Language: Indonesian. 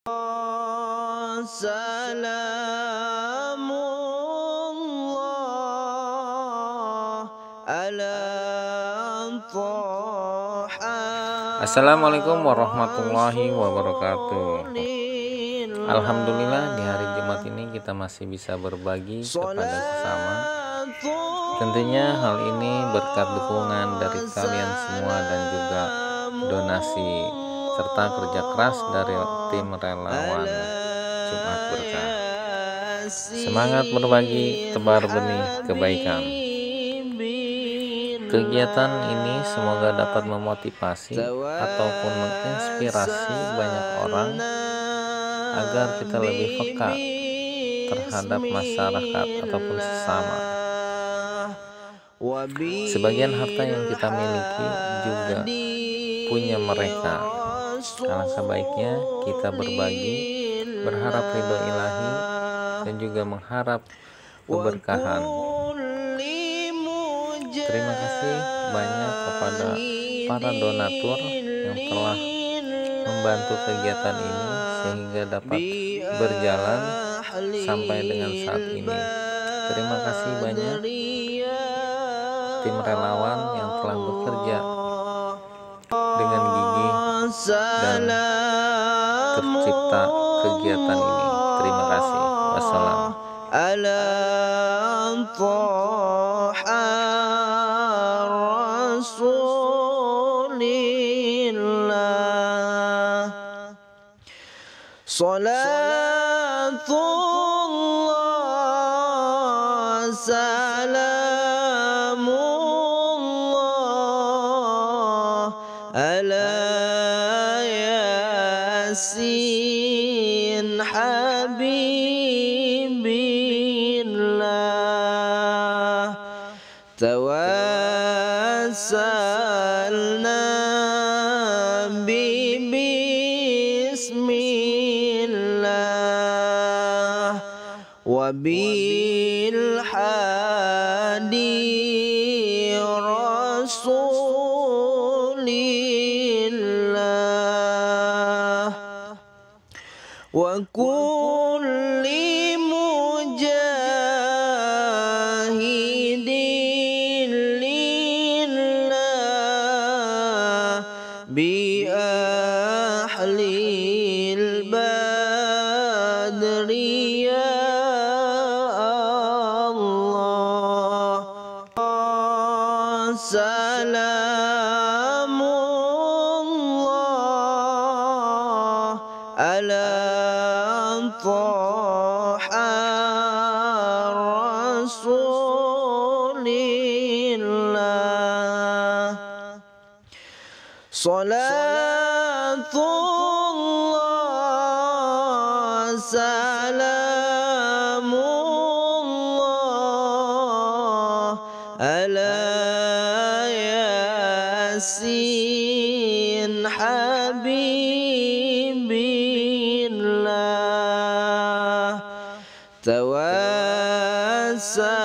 Assalamualaikum warahmatullahi wabarakatuh. Alhamdulillah di hari Jumat ini kita masih bisa berbagi kepada sesama. Tentunya hal ini berkat dukungan dari kalian semua dan juga donasi serta kerja keras dari tim relawan Jumat Berkah. Semangat berbagi, tebar benih kebaikan. Kegiatan ini semoga dapat memotivasi ataupun menginspirasi banyak orang agar kita lebih peka terhadap masyarakat ataupun sesama. Sebagian harta yang kita miliki juga punya mereka. Alangkah baiknya kita berbagi, berharap ridho ilahi dan juga mengharap keberkahan. Terima kasih banyak kepada para donatur yang telah membantu kegiatan ini sehingga dapat berjalan sampai dengan saat ini. Terima kasih banyak tim relawan yang telah bekerja dengan gigih dan tercipta kegiatan ini. Terima kasih. Wassalam. Salatullah salamullah ala yasin habibillah tawassalna bismillah wabil hadi rasulillah wa kulli mujahidin lillah bi ahlil badri ya Allah. Salamullah ala taha rasulillah. Salatullah salamullah ala yasin habibillah tawassa